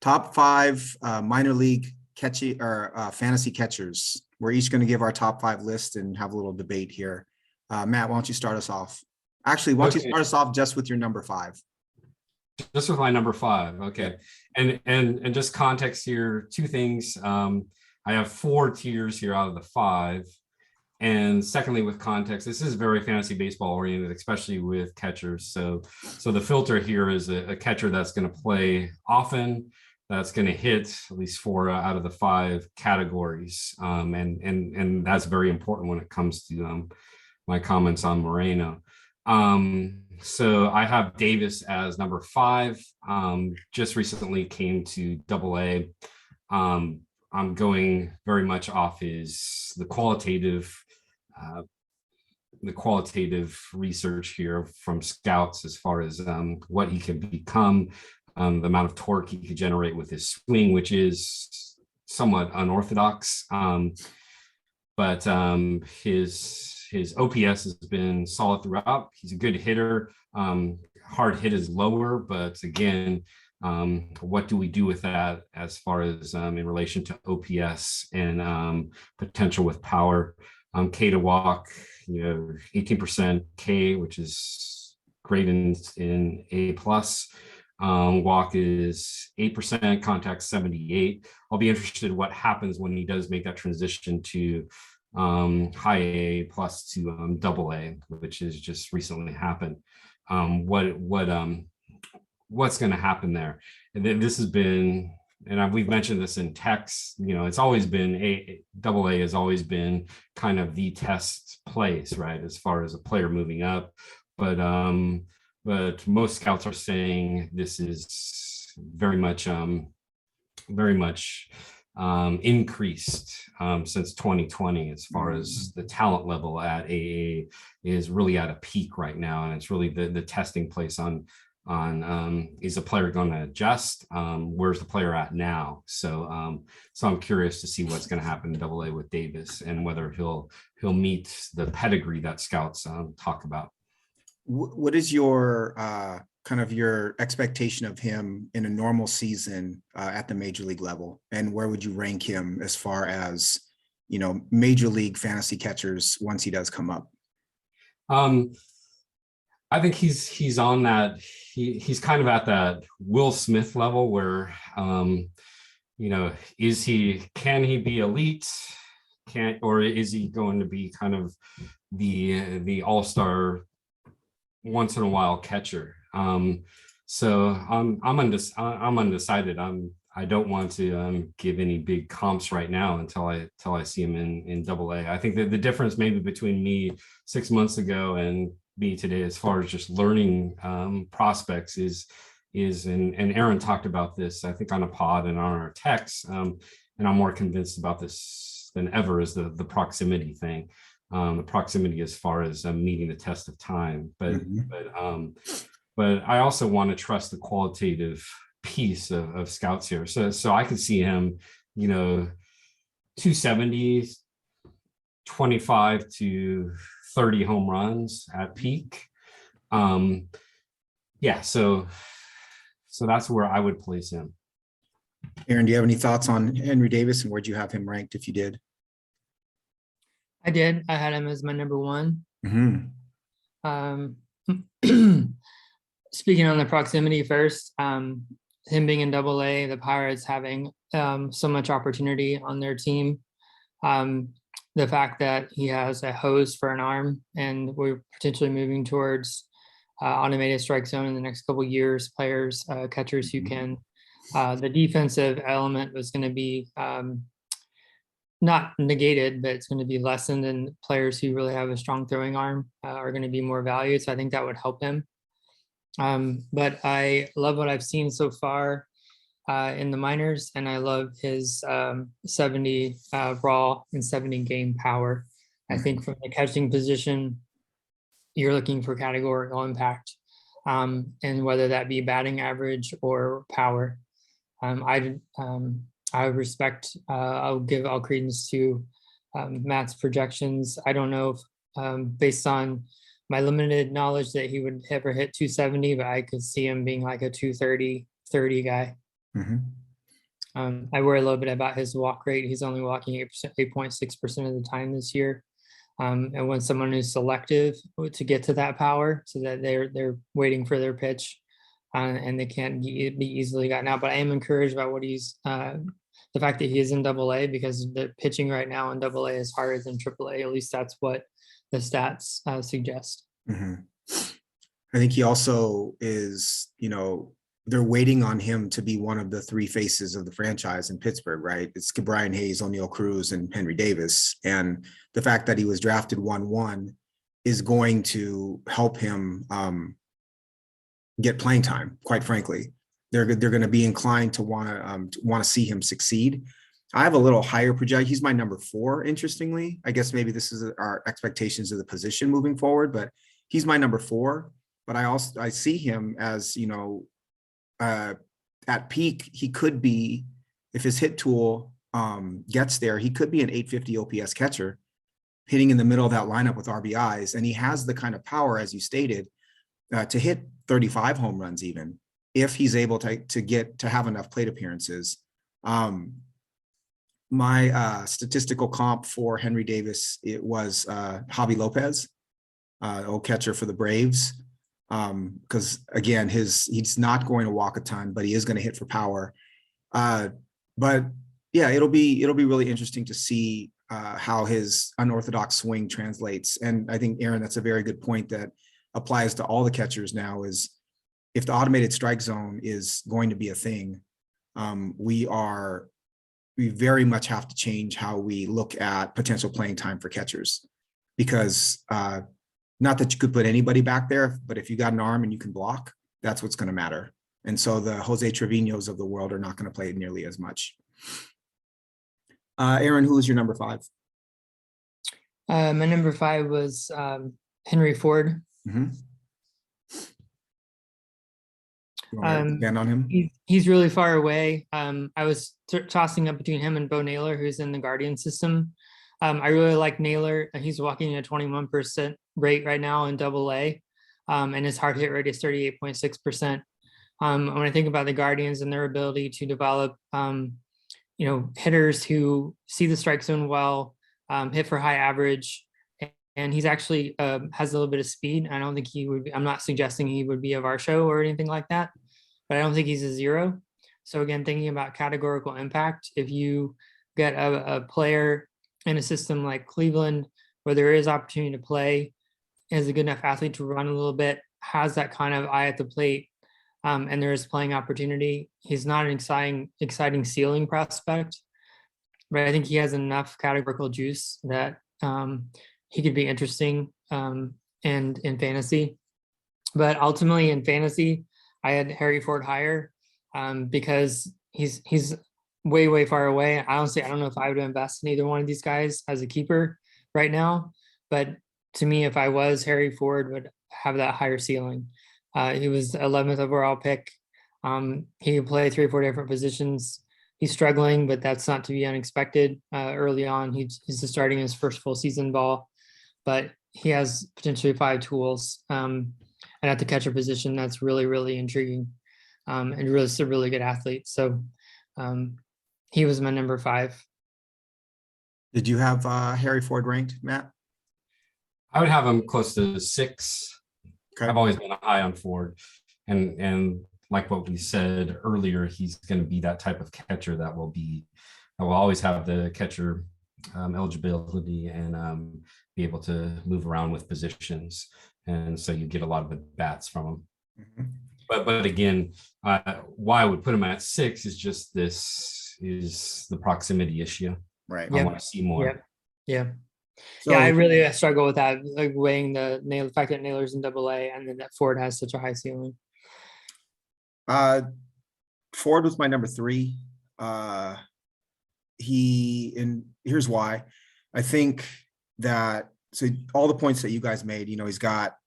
top five minor league fantasy catchers. We're each going to give our top five list and have a little debate here. Matt, why don't you start us off? Actually, why don't you start us off just with your number five? Just with my number five. Okay. And just context here, two things. I have 4 tiers here out of the 5. And secondly, with context, this is very fantasy baseball oriented, especially with catchers. So the filter here is a catcher that's going to play often, that's going to hit at least 4 out of the 5 categories. And that's very important when it comes to my comments on Moreno. So I have Davis as number 5. Just recently came to AA. I'm going very much off the qualitative research here from scouts as far as what he can become, the amount of torque he could generate with his swing, which is somewhat unorthodox. But his OPS has been solid throughout. He's a good hitter. Hard hit is lower, but again, what do we do with that as far as in relation to OPS and potential with power? K to walk, 18% K, which is great in A+. Walk is 8%, contact 78. I'll be interested in what happens when he does make that transition to high A plus to AA, which has just recently happened. What's going to happen there? And then this has been, and we've mentioned this in text, it's always been AA has always been kind of the test place, right, as far as a player moving up. But most scouts are saying this is very much increased since 2020 as far as the talent level at AA is really at a peak right now, and it's really the testing place on is a player going to adjust? Where's the player at now? So I'm curious to see what's going to happen in AA with Davis and whether he'll meet the pedigree that scouts talk about. What is your kind of your expectation of him in a normal season at the major league level, and where would you rank him as far as major league fantasy catchers once he does come up? I think he's on that. He's kind of at that Will Smith level where, can he be elite? Or is he going to be kind of the all-star once in a while catcher? So I'm undecided. I don't want to give any big comps right now until I see him in AA. I think that the difference maybe between me 6 months ago and me today as far as just learning prospects is and Aaron talked about this, I think, on a pod and on our text, and I'm more convinced about this than ever, is the proximity thing, the proximity as far as meeting the test of time, but I also want to trust the qualitative piece of scouts here, so I could see him 270, 25 to 30 home runs at peak. So that's where I would place him. Aaron, do you have any thoughts on Henry Davis, and where'd you have him ranked if you did? I did. I had him as my number 1. Speaking on the proximity first, him being in AA, the Pirates having so much opportunity on their team. The fact that he has a hose for an arm, and we're potentially moving towards automated strike zone in the next couple of years, catchers who can, the defensive element was going to be not negated, but it's going to be lessened, and players who really have a strong throwing arm are going to be more valued. So I think that would help him. But I love what I've seen so far in the minors, and I love his 70 raw and 70 game power. I think from the catching position, you're looking for categorical impact, and whether that be batting average or power. I respect, I'll give all credence to Matt's projections. I don't know if based on my limited knowledge that he would ever hit 270, but I could see him being like a 230 guy. I worry a little bit about his walk rate. He's only walking 8.6% of the time this year. And when someone is selective to get to that power, so that they're waiting for their pitch, and they can't be easily gotten out. But I am encouraged about what he's the fact that he is in AA, because the pitching right now in AA is harder than AAA. At least that's what the stats suggest. Mhm. I think he also is, they're waiting on him to be one of the three faces of the franchise in Pittsburgh, right? It's Brian Hayes, O'Neill Cruz, and Henry Davis. And the fact that he was drafted 1-1 is going to help him get playing time, quite frankly. They're going to be inclined to want to see him succeed. I have a little higher project. He's my number 4, interestingly. I guess maybe this is our expectations of the position moving forward, but he's my number 4. But I see him as, at peak, he could be, if his hit tool gets there, he could be an 850 OPS catcher, hitting in the middle of that lineup with RBIs. And he has the kind of power, as you stated, to hit 35 home runs, even if he's able to have enough plate appearances. My statistical comp for Henry Davis, it was Javi Lopez, old catcher for the Braves. Because again, he's not going to walk a ton, but he is going to hit for power. But yeah, it'll be really interesting to see how his unorthodox swing translates. And I think, Aaron, that's a very good point that applies to all the catchers now, is if the automated strike zone is going to be a thing, we very much have to change how we look at potential playing time for catchers, because not that you could put anybody back there, but if you got an arm and you can block, that's what's going to matter. And so the Jose Treviños of the world are not going to play nearly as much. Aaron, who is your number 5? My number 5 was Henry Ford. Mm-hmm. You want to expand on him? He's really far away. I was tossing up between him and Bo Naylor, who's in the Guardian system. I really like Naylor. He's walking at a 21% rate right now in AA, and his hard hit rate is 38.6%. When I think about the Guardians and their ability to develop, hitters who see the strike zone well, hit for high average, and he's actually has a little bit of speed. I don't think he would be, I'm not suggesting he would be a Varsho or anything like that, but I don't think he's a 0. So again, thinking about categorical impact, if you get a player in a system like Cleveland, where there is opportunity to play, is a good enough athlete to run a little bit, has that kind of eye at the plate, and there is playing opportunity. He's not an exciting ceiling prospect, but I think he has enough categorical juice that he could be interesting and in fantasy. But ultimately in fantasy, I had Harry Ford higher because he's way far away. Honestly, I don't know if I would invest in either one of these guys as a keeper right now, but to me, if I was, Harry Ford would have that higher ceiling. He was 11th overall pick. He can play 3 or 4 different positions. He's struggling, but that's not to be unexpected. Early on, he's just starting his first full season ball, but he has potentially 5 tools. And at the catcher position, that's really intriguing, and really a really good athlete. So he was my number 5. Did you have Harry Ford ranked, Matt? I would have him close to 6. Okay. I've always been high on Ford, and like what we said earlier, he's going to be that type of catcher that will always have the catcher eligibility and be able to move around with positions, and so you get a lot of at bats from him. Mm-hmm. But again, why I would put him at 6 is just this is the proximity issue. Right. I want to see more. Yeah. So, yeah, I really struggle with that, like weighing the fact that Naylor's in AA and then that Ford has such a high ceiling. Ford was my number 3. Here's why. I think that, so all the points that you guys made, he's got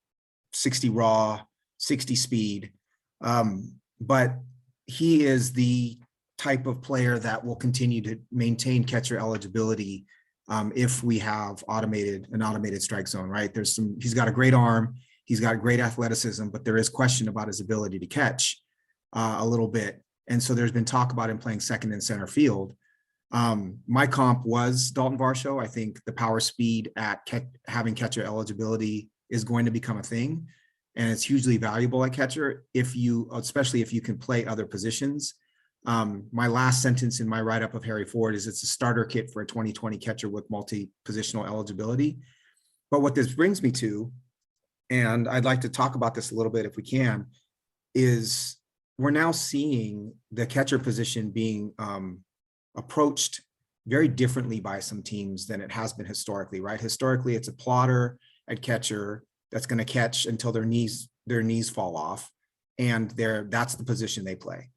60 raw, 60 speed, but he is the type of player that will continue to maintain catcher eligibility if we have an automated strike zone, right? He's got a great arm, he's got great athleticism, but there is question about his ability to catch a little bit. And so there's been talk about him playing second and center field. My comp was Dalton Varsho. I think the power speed at having catcher eligibility is going to become a thing. And it's hugely valuable at catcher especially if you can play other positions. My last sentence in my write-up of Harry Ford is it's a starter kit for a 2020 catcher with multi-positional eligibility. But what this brings me to, and I'd like to talk about this a little bit if we can, is we're now seeing the catcher position being approached very differently by some teams than it has been historically, right? Historically, it's a plotter at catcher that's going to catch until their knees fall off, and that's the position they play.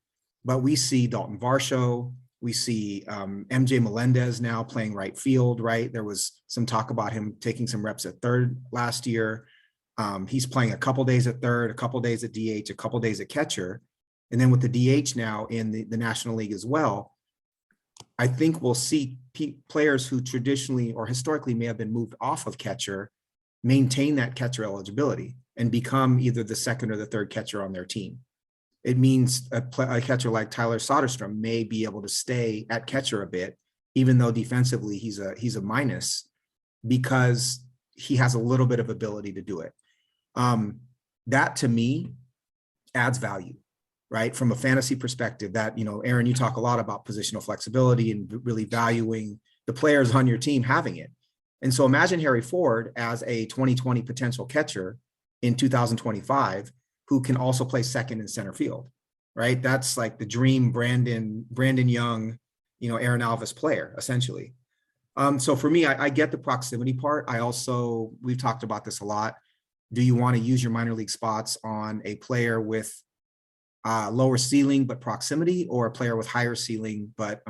But we see Dalton Varsho, we see MJ Melendez now playing right field, right? There was some talk about him taking some reps at third last year. He's playing a couple days at third, a couple days at DH, a couple days at catcher. And then with the DH now in the National League as well, I think we'll see players who traditionally or historically may have been moved off of catcher maintain that catcher eligibility and become either the second or the third catcher on their team. It means a catcher like Tyler Soderstrom may be able to stay at catcher a bit, even though defensively he's a minus, because he has a little bit of ability to do it. That to me adds value, right? From a fantasy perspective, that, Aaron, you talk a lot about positional flexibility and really valuing the players on your team having it. And so imagine Harry Ford as a 2020 potential catcher in 2025, who can also play second and center field, right? That's like the dream Brandon Young, Aaron Alvis player, essentially. So for me, I get the proximity part. We've talked about this a lot. Do you want to use your minor league spots on a player with lower ceiling but proximity, or a player with higher ceiling but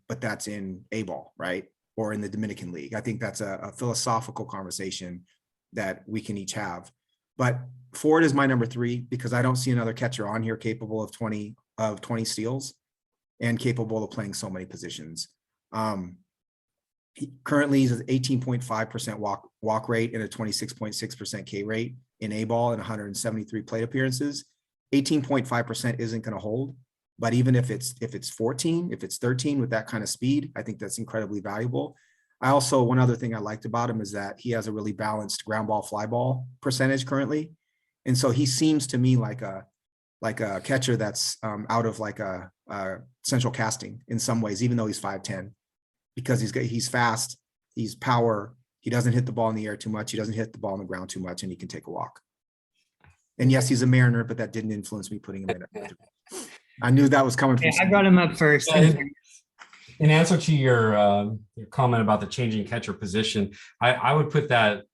that's in A-ball, right? Or in the Dominican League? I think that's a philosophical conversation that we can each have. But Ford is my number 3 because I don't see another catcher on here capable of 20 steals and capable of playing so many positions. Currently he's at 18.5% walk rate and a 26.6% K rate in A-ball and 173 plate appearances. 18.5% isn't going to hold, but even if it's 14, if it's 13 with that kind of speed, I think that's incredibly valuable. One other thing I liked about him is that he has a really balanced ground ball, fly ball percentage currently. And so he seems to me like a catcher that's out of like a central casting in some ways, even though he's 5'10", because he's fast, he's power, he doesn't hit the ball in the air too much, he doesn't hit the ball on the ground too much, and he can take a walk. And yes, he's a Mariner, but that didn't influence me putting him in. I knew that was coming from. I brought him up first. In answer to your comment about the changing catcher position, I would put that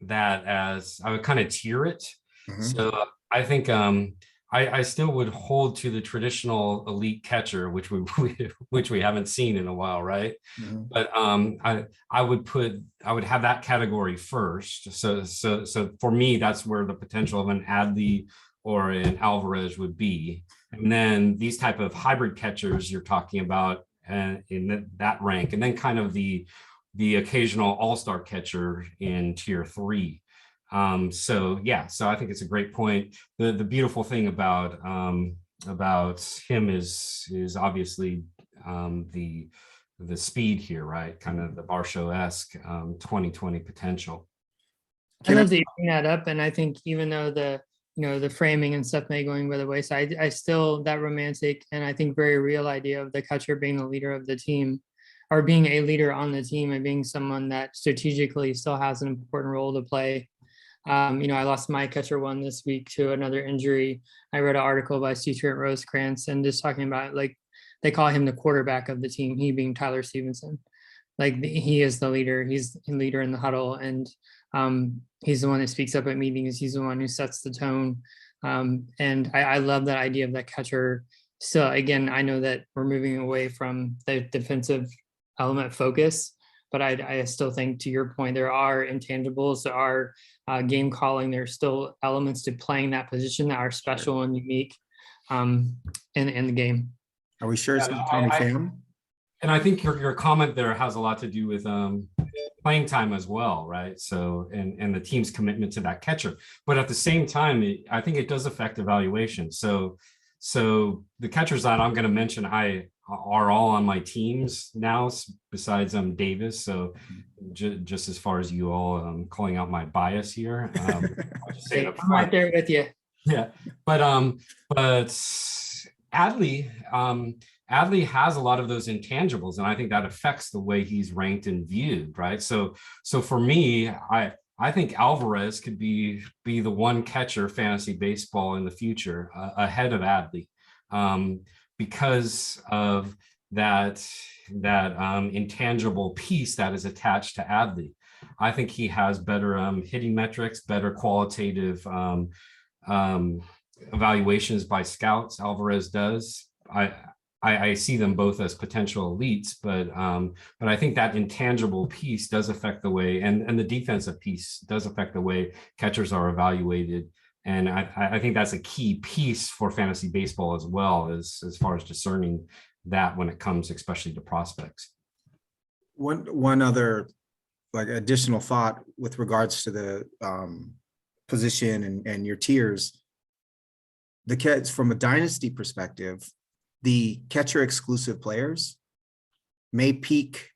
as, I would kind of tier it. Mm-hmm. So I think I still would hold to the traditional elite catcher, which we haven't seen in a while, right? Mm-hmm. But I would have that category first. So for me, that's where the potential of an Adley or an Alvarez would be. And then these type of hybrid catchers you're talking about in that rank, and then kind of the occasional all-star catcher in tier 3. So I think it's a great point. The beautiful thing about him is obviously the speed here, right? Kind of the Varsho-esque 2020 potential. I love that you bring that up, and I think even though the framing and stuff may going by the wayside, I still, that romantic and I think very real idea of the catcher being the leader of the team, or being a leader on the team, and being someone that strategically still has an important role to play. I lost my catcher one this week to another injury. I read an article by Stu Trent Rosecrans and just talking about, like, they call him the quarterback of the team, he being Tyler Stevenson. Like, he is the leader, he's the leader in the huddle, and he's the one that speaks up at meetings, he's the one who sets the tone. And I love that idea of that catcher. So again, I know that we're moving away from the defensive element focus, but I still think, to your point, there are intangibles, there are game calling, there's still elements to playing that position that are special and unique in the game. Are we sure it's not Tommy Pham? And I think your comment there has a lot to do with playing time as well, right? So, and the team's commitment to that catcher. But at the same time, I think it does affect evaluation. So So the catchers that I'm going to mention, are all on my teams now, besides Davis. So just as far as you all, calling out my bias here, I'll just say it up I'm right front. there with you. Yeah, but Adley, Adley has a lot of those intangibles, and I think that affects the way he's ranked and viewed, right? So for me, I think Alvarez could be the one catcher fantasy baseball in the future, ahead of Adley, because of that intangible piece that is attached to Adley. I think he has better hitting metrics, better qualitative evaluations by scouts. Alvarez does. I see them both as potential elites, but I think that intangible piece does affect the way, and the defensive piece does affect the way catchers are evaluated. And I think that's a key piece for fantasy baseball as well, as far as discerning that when it comes especially to prospects. One other like additional thought with regards to the position and your tiers. The catch from a dynasty perspective, the catcher exclusive players may peak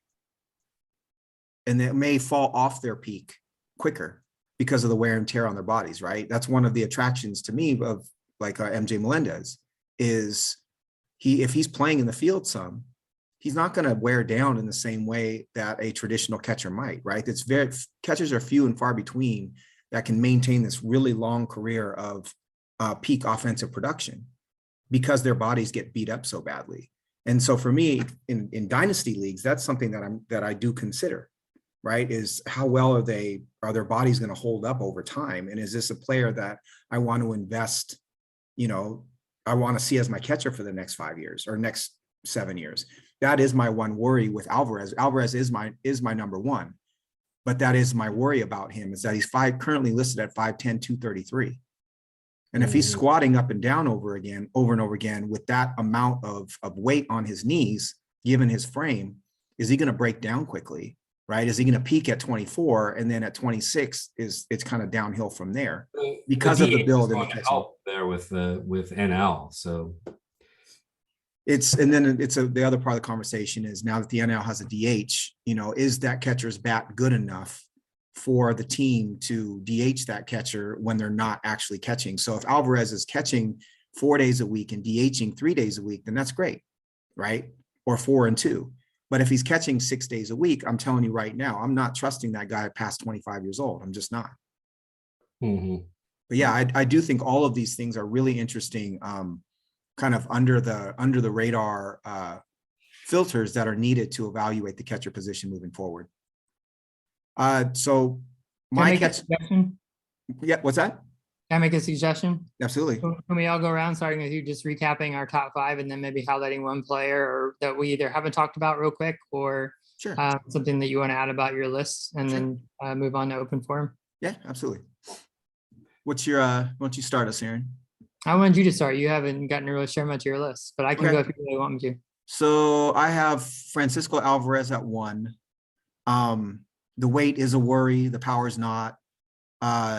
and they may fall off their peak quicker because of the wear and tear on their bodies, right? That's one of the attractions to me of like MJ Melendez is if he's playing in the field some, he's not going to wear down in the same way that a traditional catcher might, right? Catchers are few and far between that can maintain this really long career of peak offensive production because their bodies get beat up so badly. And so for me in dynasty leagues, that's something that I do consider, right? Is how well are their bodies going to hold up over time? And is this a player that I want to invest, I want to see as my catcher for the next 5 years or next 7 years? That is my one worry with Alvarez. Alvarez is my number one, but that is my worry about him is that he's currently listed at 5'10", 233. And if he's squatting up and down over and over again with that amount of weight on his knees, given his frame, is he going to break down quickly, right? Is he going to peak at 24 and then at 26 it's kind of downhill from there because of the build and the catching. Help there with NL. So the other part of the conversation is now that the NL has a DH, is that catcher's bat good enough for the team to DH that catcher when they're not actually catching? So if Alvarez is catching 4 days a week and DHing 3 days a week, then that's great, right? Or 4 and 2. But if he's catching 6 days a week, I'm telling you right now, I'm not trusting that guy past 25 years old. I'm just not. But yeah, I do think all of these things are really interesting, kind of under the radar filters that are needed to evaluate the catcher position moving forward. So my suggestion. Yeah, what's that? Can I make a suggestion? Absolutely. Can we all go around starting with you, just recapping our top 5 and then maybe highlighting one player or that we either haven't talked about real quick or Sure. Something that you want to add about your list and then move on to open forum? Yeah, absolutely. What's your, why don't you start us, Aaron? I wanted you to start. You haven't gotten to really share much of your list, but I can go if you really want me to. So I have Francisco Alvarez at 1. The weight is a worry. The power is not.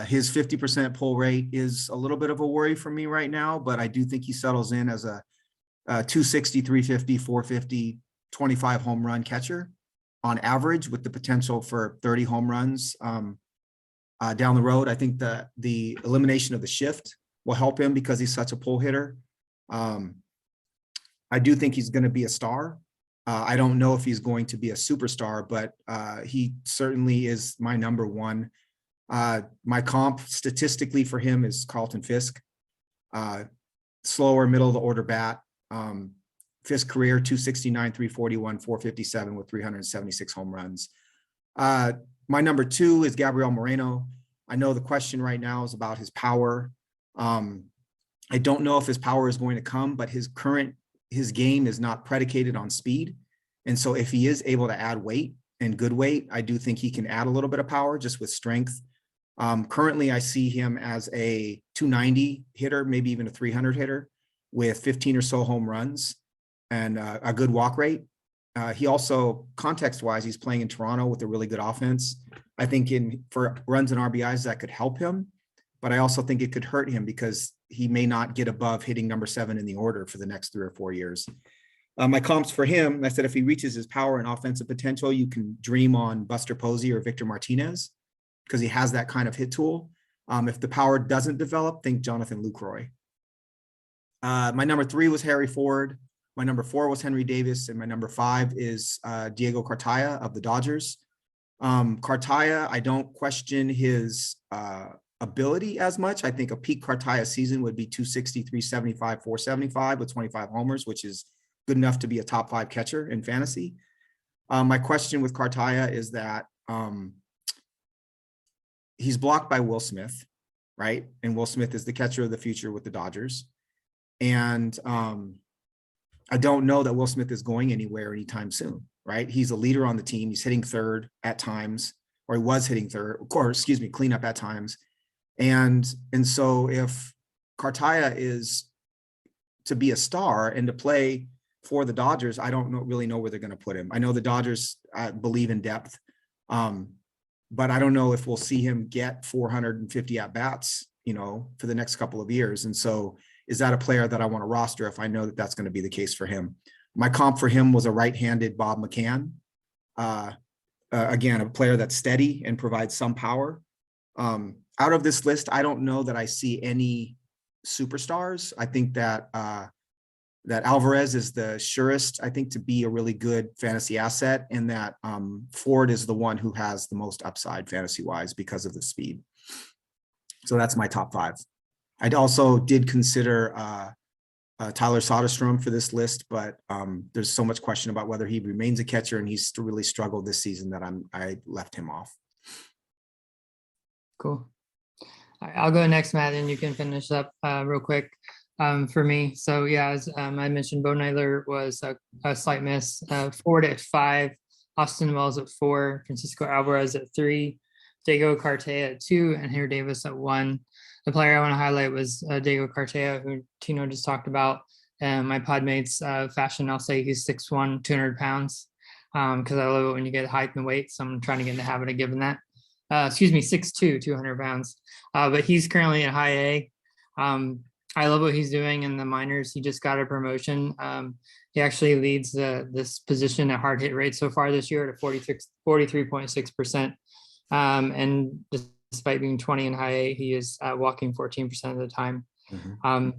His 50% pull rate is a little bit of a worry for me right now, but I do think he settles in as a 260, 350, 450, 25 home run catcher on average with the potential for 30 home runs down the road. I think that the elimination of the shift will help him because he's such a pull hitter. I do think he's going to be a star. I don't know if he's going to be a superstar, but he certainly is my number one. My comp statistically for him is Carlton Fisk. Slower middle of the order bat. Fisk career 269, 341, 457 with 376 home runs. My number 2 is Gabriel Moreno. I know the question right now is about his power. I don't know if his power is going to come, but his game is not predicated on speed. And so if he is able to add weight and good weight, I do think he can add a little bit of power just with strength. Currently, I see him as a 290 hitter, maybe even a 300 hitter with 15 or so home runs and a good walk rate. He also, context-wise, he's playing in Toronto with a really good offense. I think for runs and RBIs, that could help him. but I also think it could hurt him because he may not get above hitting number 7 in the order for the next 3 or 4 years. My comps for him, I said, if he reaches his power and offensive potential, you can dream on Buster Posey or Victor Martinez because he has that kind of hit tool. If the power doesn't develop, think Jonathan Lucroy. My number 3 was Harry Ford. My number 4 was Henry Davis. And my number 5 is Diego Cartaya of the Dodgers. Cartaya, I don't question his ability as much. I think a peak Cartaya season would be 260, 375, 475 with 25 homers, which is good enough to be a top 5 catcher in fantasy. My question with Cartaya is that he's blocked by Will Smith, right? And Will Smith is the catcher of the future with the Dodgers. And I don't know that Will Smith is going anywhere anytime soon, right? He's a leader on the team. He's hitting third at times, or he was hitting third, or excuse me, cleanup at times. And so if Cartaya is to be a star and to play for the Dodgers, I don't really know where they're going to put him. I know the Dodgers believe in depth, but I don't know if we'll see him get 450 at-bats, for the next couple of years. And so is that a player that I want to roster if I know that that's going to be the case for him? My comp for him was a right-handed Bob McCann. Again, a player that's steady and provides some power. Out of this list, I don't know that I see any superstars. I think that that Alvarez is the surest, I think, to be a really good fantasy asset, and that Ford is the one who has the most upside fantasy-wise because of the speed. So that's my top 5. I also did consider Tyler Soderstrom for this list, but there's so much question about whether he remains a catcher, and he's really struggled this season that I left him off. Cool. I'll go next, Matt, and you can finish up real quick for me. So yeah, as I mentioned, Bo Naylor was a slight miss. Ford at 5, Austin Wells at 4, Francisco Alvarez at 3, Diego Cartaya at 2, and Henry Davis at 1. The player I want to highlight was Diego Cartaya, who Tino just talked about. My Podmates fashion, I'll say he's 6'1", 200 pounds, because I love it when you get height and weight. So I'm trying to get in the habit of giving that. 6'2", 200 pounds. But he's currently at high A. I love what he's doing in the minors. He just got a promotion. He actually leads this position at hard hit rate so far this year at a 43.6%. And despite being 20 in high A, he is walking 14% of the time. Mm-hmm.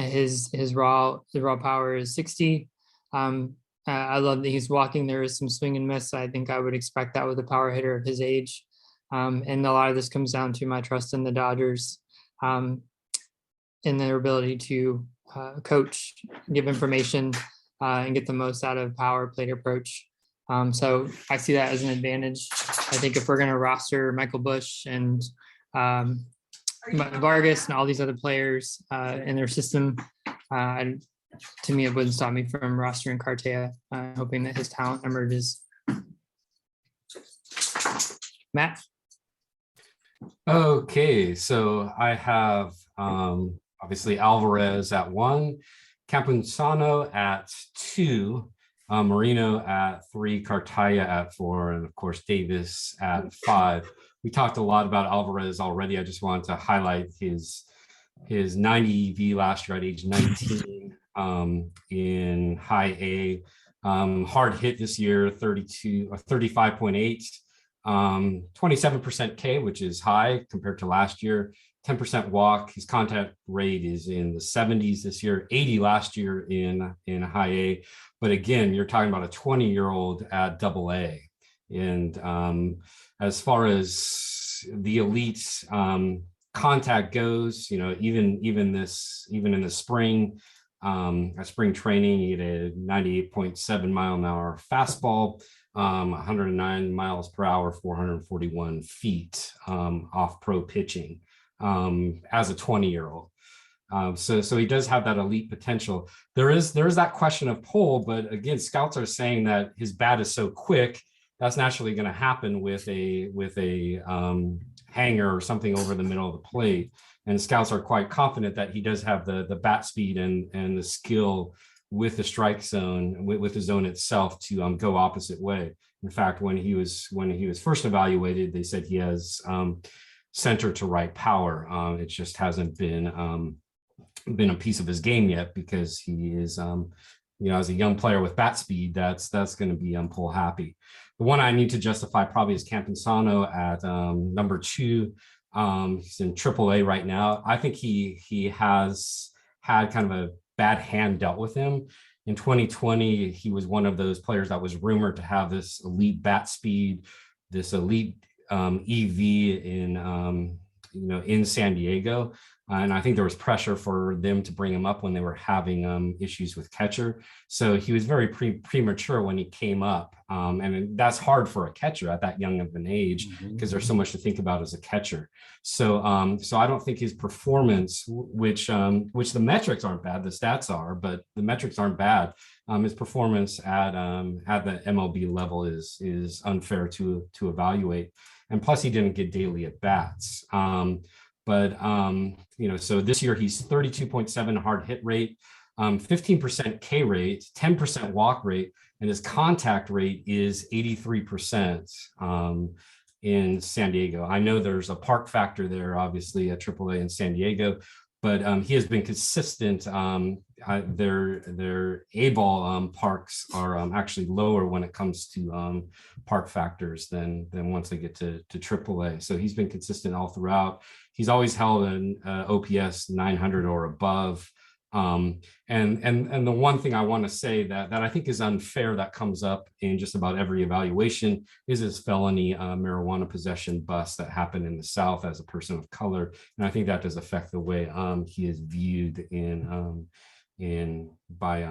His raw power is 60. I love that he's walking. There is some swing and miss. I think I would expect that with a power hitter of his age. And a lot of this comes down to my trust in the Dodgers, in their ability to coach, give information, and get the most out of power plate approach. So I see that as an advantage. I think if we're going to roster Michael Busch and Vargas and all these other players in their system, to me, it wouldn't stop me from rostering Cartaya, hoping that his talent emerges. Matt? Okay, so I have obviously Alvarez at 1, Campusano at 2, Marino at 3, Cartaya at 4, and of course Davis at 5. We talked a lot about Alvarez already. I just wanted to highlight his 90 EV last year at age 19 in high A. Hard hit this year, 35.8. 27% K, which is high compared to last year. 10% walk. His contact rate is in the 70s this year, 80 last year in high A. But again, you're talking about a 20-year-old at double A. And as far as the elite contact goes, even in the spring, at spring training, he had a 98.7 mile an hour fastball, 109 miles per hour, 441 feet off pro pitching as a 20-year-old. So he does have that elite potential. There is that question of pull, but again, scouts are saying that his bat is so quick, that's naturally going to happen with a hanger or something over the middle of the plate. And scouts are quite confident that he does have the bat speed and the skill with the strike zone, with the zone itself to go opposite way. In fact, when he was first evaluated, they said he has center to right power. It just hasn't been a piece of his game yet, because he is, as a young player with bat speed, that's going to be pull happy. The one I need to justify probably is Campusano at number 2. He's in AAA right now. I think he has had kind of a bad hand dealt with him. In 2020, he was one of those players that was rumored to have this elite bat speed, this elite EV in San Diego. And I think there was pressure for them to bring him up when they were having issues with catcher. So he was very premature when he came up. And that's hard for a catcher at that young of an age, because there's so much to think about as a catcher. So I don't think his performance, which the metrics aren't bad, the stats are, but the metrics aren't bad. His performance at the MLB level is unfair to evaluate. And plus he didn't get daily at bats. So this year he's 32.7 hard hit rate, 15% K rate, 10% walk rate, and his contact rate is 83% in San Diego. I know there's a park factor there, obviously, at AAA in San Diego, but he has been consistent. Their A-ball parks are actually lower when it comes to park factors than once they get to AAA. So he's been consistent all throughout. He's always held an OPS 900 or above. And the one thing I want to say that I think is unfair that comes up in just about every evaluation is his felony marijuana possession bust that happened in the South as a person of color, and I think that does affect the way he is viewed by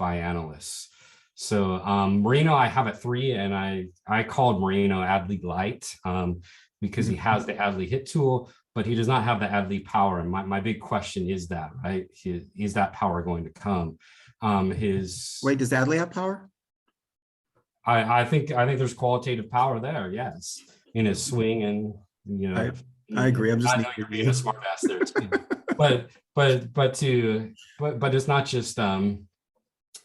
analysts. So Moreno I have at 3, and I called Moreno Adley light because he has the Adley hit tool, but he does not have the Adley power. And my big question is that, right? Is that power going to come? Wait, does Adley have power? I think there's qualitative power there, yes, in his swing, and I agree. I'm just you're being a smart ass there too. but it's not just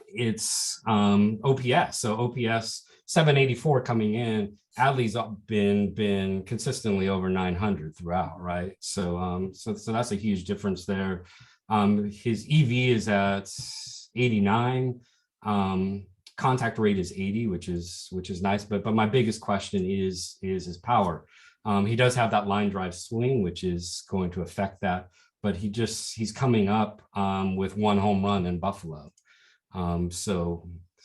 it's OPS. So OPS 784 coming in. Adley's been consistently over 900 throughout, right? So that's a huge difference there. His EV is at 89. Contact rate is 80, which is nice. But my biggest question is his power. He does have that line drive swing, which is going to affect that. But he's coming up with 1 home run in Buffalo.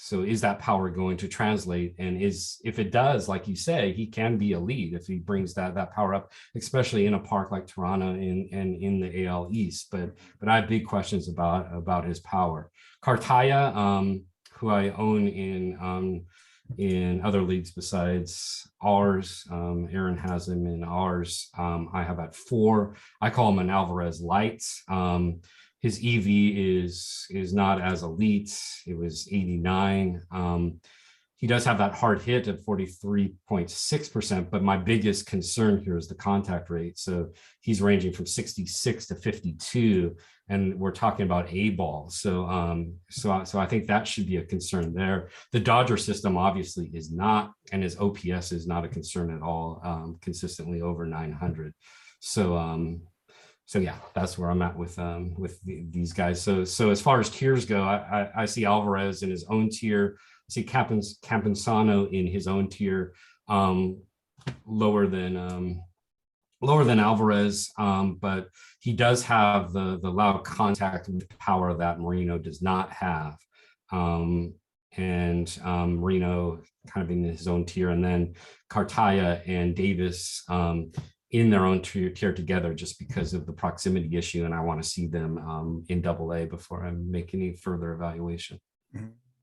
So is that power going to translate? And if it does, like you say, he can be elite if he brings that power up, especially in a park like Toronto and in the AL East. But I have big questions about his power. Cartaya, who I own in other leagues besides ours, Aaron has him in ours. I have at 4. I call him an Alvarez light. His EV is not as elite. It was 89. He does have that hard hit at 43.6%, but my biggest concern here is the contact rate. So he's ranging from 66 to 52, and we're talking about A-ball. So I think that should be a concern there. The Dodger system obviously is not, and his OPS is not a concern at all, consistently over 900. So yeah, that's where I'm at with these guys. So as far as tiers go, I see Alvarez in his own tier. I see Campusano in his own tier, lower than Alvarez, but he does have the loud contact power that Moreno does not have. And Moreno kind of in his own tier, and then Cartaya and Davis in their own tier together, just because of the proximity issue, and I want to see them in AA before I make any further evaluation. Mm-hmm.